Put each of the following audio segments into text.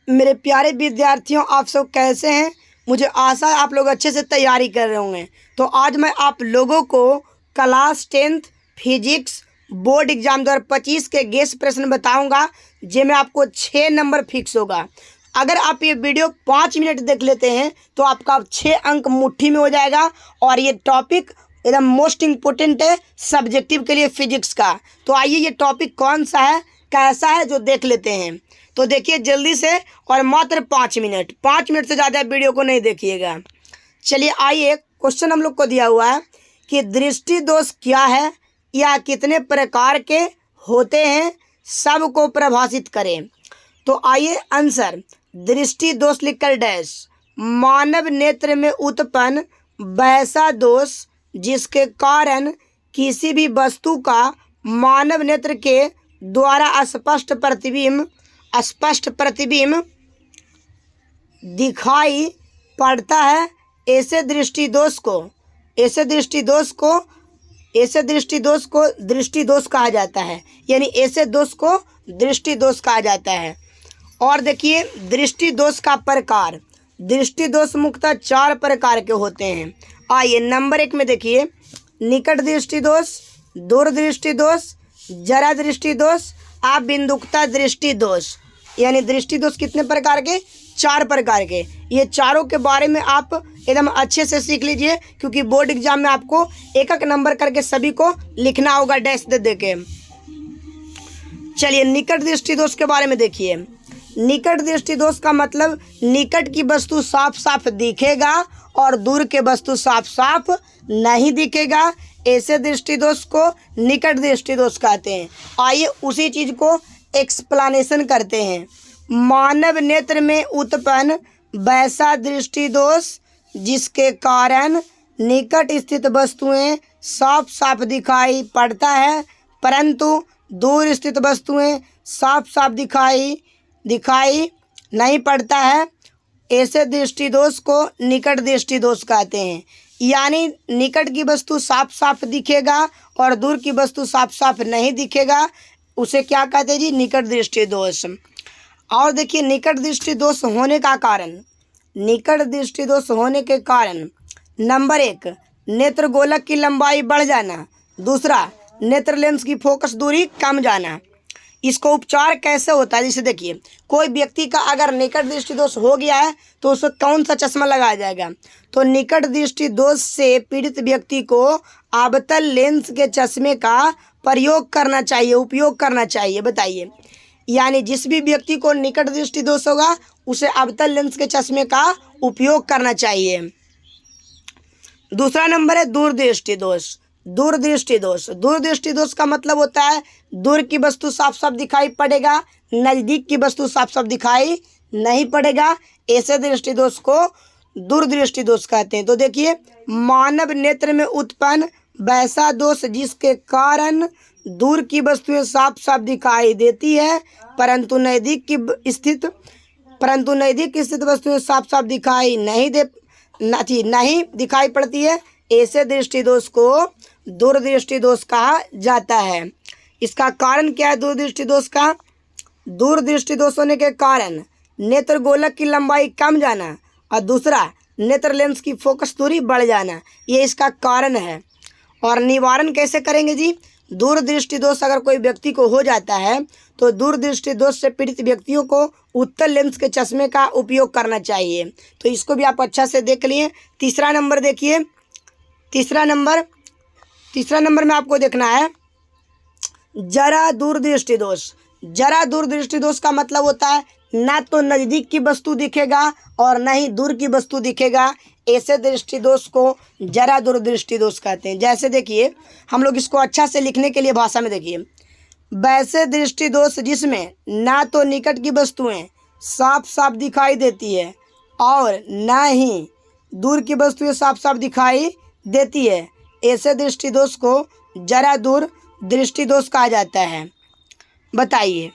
मेरे प्यारे विद्यार्थियों, आप सब कैसे हैं? मुझे आशा है आप लोग अच्छे से तैयारी कर रहे होंगे। तो आज मैं आप लोगों को class 10th physics board exam 2025 के गेस्ट प्रश्न बताऊंगा, जिनमें आपको 6 नंबर फिक्स होगा। अगर आप ये वीडियो 5 मिनट देख लेते हैं तो आपका 6 अंक मुट्ठी में हो जाएगा। और ये टॉपिक एकदम मोस्ट इम्पोर्टेंट है सब्जेक्टिव के लिए फिजिक्स का। तो आइए ये टॉपिक कौन सा है, कैसा है, जो देख लेते हैं। तो देखिए जल्दी से, और मात्र 5 मिनट से ज़्यादा वीडियो को नहीं देखिएगा। चलिए आइए, क्वेश्चन हम लोग को दिया हुआ है कि दृष्टि दोष क्या है या कितने प्रकार के होते हैं, सबको परिभाषित करें। तो आइए आंसर, दृष्टि दोष लिखकर डैश, मानव नेत्र में उत्पन्न वैसा दोष जिसके कारण किसी भी वस्तु का मानव नेत्र के द्वारा स्पष्ट प्रतिबिंब दिखाई पड़ता है। ऐसे दृष्टि दोष को दृष्टि दोष कहा जाता है, यानी ऐसे दोष को दृष्टि दोष कहा जाता है। और देखिए दृष्टि दोष का प्रकार, दृष्टि दोष मुख्यतः 4 प्रकार के होते हैं। आइए नंबर 1 में देखिए, निकट दृष्टि दोष, दूर दृष्टि दोष, जरा दृष्टि दोष, अबिंदुकता दृष्टि दोष। यानी दृष्टि दोष कितने प्रकार के? 4 प्रकार के। ये चारों के बारे में आप एकदम अच्छे से सीख लीजिए, क्योंकि बोर्ड एग्जाम में आपको एक एक नंबर करके सभी को लिखना होगा डैश दे के। चलिए निकट दृष्टि दोष के बारे में देखिए। निकट दृष्टि दोष का मतलब निकट की वस्तु साफ साफ दिखेगा और दूर के वस्तु साफ साफ नहीं दिखेगा। ऐसे दृष्टि दोष को निकट दृष्टि दोष कहते हैं। आइए उसी चीज को एक्सप्लेनेशन करते हैं। मानव नेत्र में उत्पन्न वैसा दृष्टि दोष जिसके कारण निकट स्थित वस्तुएं साफ साफ दिखाई पड़ता है, परंतु दूर स्थित वस्तुएं साफ साफ दिखाई नहीं पड़ता है। ऐसे दृष्टि दोष को निकट दृष्टि दोष कहते हैं। यानी निकट की वस्तु साफ साफ दिखेगा और दूर की वस्तु साफ साफ नहीं दिखेगा, उसे क्या कहते हैं जी? निकट दृष्टि दोष। और देखिए निकट दृष्टि दोष होने का कारण, निकट दृष्टि दोष होने के कारण नंबर 1, नेत्र गोलक की लंबाई बढ़ जाना। दूसरा, नेत्र लेंस की फोकस दूरी कम जाना। इसको उपचार कैसे होता है? जैसे देखिए, कोई व्यक्ति का अगर निकट दृष्टि दोष हो गया है तो उसको कौन सा चश्मा लगाया जाएगा? तो निकट दृष्टि दोष से पीड़ित व्यक्ति को अवतल लेंस के चश्मे का उपयोग करना चाहिए। बताइए, यानी जिस भी व्यक्ति को निकट दृष्टि दोष होगा उसे अवतल लेंस के चश्मे का उपयोग करना चाहिए। दूसरा नंबर है दूरदृष्टि दोष। दूरदृष्टि दोष का मतलब होता है दूर की वस्तु साफ साफ दिखाई पड़ेगा, नज़दीक की वस्तु साफ साफ दिखाई नहीं पड़ेगा। ऐसे दृष्टि दोष को दूरदृष्टि दोष कहते हैं। तो देखिए, मानव नेत्र में उत्पन्न वैसा दोष जिसके कारण दूर की वस्तुएं साफ साफ दिखाई देती है, परंतु नज़दीक स्थित वस्तुएं साफ साफ दिखाई नहीं दिखाई पड़ती है। ऐसे दृष्टि दोष को दूरदृष्टि दोष कहा जाता है। इसका कारण क्या है दूरदृष्टि दोष का? दूरदृष्टि दोष होने के कारण नेत्र गोलक की लंबाई कम जाना, और दूसरा नेत्र लेंस की फोकस दूरी बढ़ जाना, ये इसका कारण है। और निवारण कैसे करेंगे जी? दूरदृष्टि दोष अगर कोई व्यक्ति को हो जाता है तो दूरदृष्टि दोष से पीड़ित व्यक्तियों को उत्तल लेंस के चश्मे का उपयोग करना चाहिए। तो इसको भी आप अच्छा से देख लिए। तीसरा नंबर देखिए, तीसरा नंबर में आपको देखना है जरा दूरदृष्टि दोष। जरा दूरदृष्टि दोष का मतलब होता है ना तो नज़दीक की वस्तु दिखेगा और ना ही दूर की वस्तु दिखेगा। ऐसे दृष्टि दोष को जरा दूरदृष्टि दोष कहते हैं। जैसे देखिए, हम लोग इसको अच्छा से लिखने के लिए भाषा में देखिए, वैसे दृष्टि दोष जिसमें ना तो निकट की वस्तुएं साफ साफ दिखाई देती है और ना ही दूर की वस्तुएं साफ साफ दिखाई देती है, ऐसे दृष्टि दोष को जरा दूर दृष्टि दोष कहा जाता है। बताइए,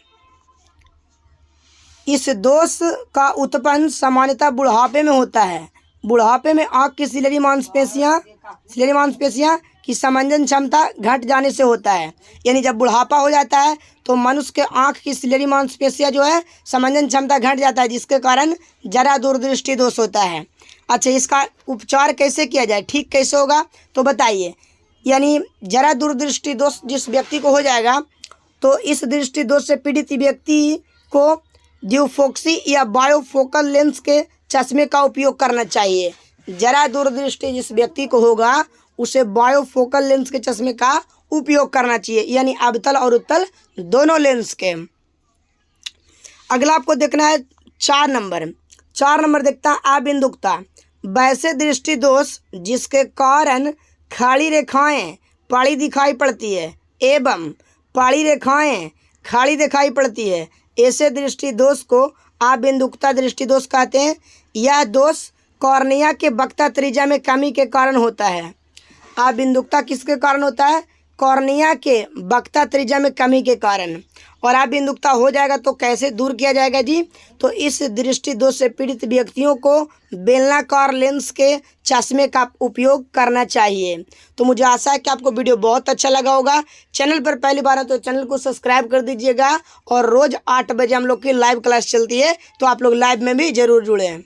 इस दोष का उत्पन्न सामान्यतः बुढ़ापे में होता है। बुढ़ापे में आँख की सिलेरी मांसपेशियाँ कि समंजन क्षमता घट जाने से होता है। यानी जब बुढ़ापा हो जाता है तो मनुष्य के आँख की सिलेरी मांसपेशियाँ जो है समंजन क्षमता घट जाता है, जिसके कारण जरा दूरदृष्टि दोष होता है। अच्छा, इसका उपचार कैसे किया जाए, ठीक कैसे होगा, तो बताइए। यानी जरा दूरदृष्टि दोष जिस व्यक्ति को हो जाएगा तो इस दृष्टि दोष से पीड़ित व्यक्ति को ड्यूफोक्सी या बायोफोकल लेंस के चश्मे का उपयोग करना चाहिए। जरा दूरदृष्टि जिस व्यक्ति को होगा उसे बायोफोकल लेंस के चश्मे का उपयोग करना चाहिए, यानी अवतल और उत्तल दोनों लेंस के। अगला आपको देखना है 4 नंबर देखता है अबिंदुकता। वैसे दृष्टि दोष जिसके कारण खड़ी रेखाएं पड़ी दिखाई पड़ती है एवं पड़ी रेखाएं खड़ी दिखाई पड़ती है, ऐसे दृष्टि दोष को अबिंदुकता दृष्टि दोष कहते हैं। यह दोष कॉर्निया के वक्ता त्रिज्या में कमी के कारण होता है। अबिंदुकता किसके कारण होता है, कॉर्निया के वक्ता त्रिज्या में कमी के कारण। और अबिंदुकता हो जाएगा तो कैसे दूर किया जाएगा जी, तो इस दृष्टि दोष से पीड़ित व्यक्तियों को बेलनाकार लेंस के चश्मे का उपयोग करना चाहिए। तो मुझे आशा है कि आपको वीडियो बहुत अच्छा लगा होगा। चैनल पर पहली बार है तो चैनल को सब्सक्राइब कर दीजिएगा। और रोज़ 8 बजे हम लोग की लाइव क्लास चलती है, तो आप लोग लाइव में भी ज़रूर जुड़ें।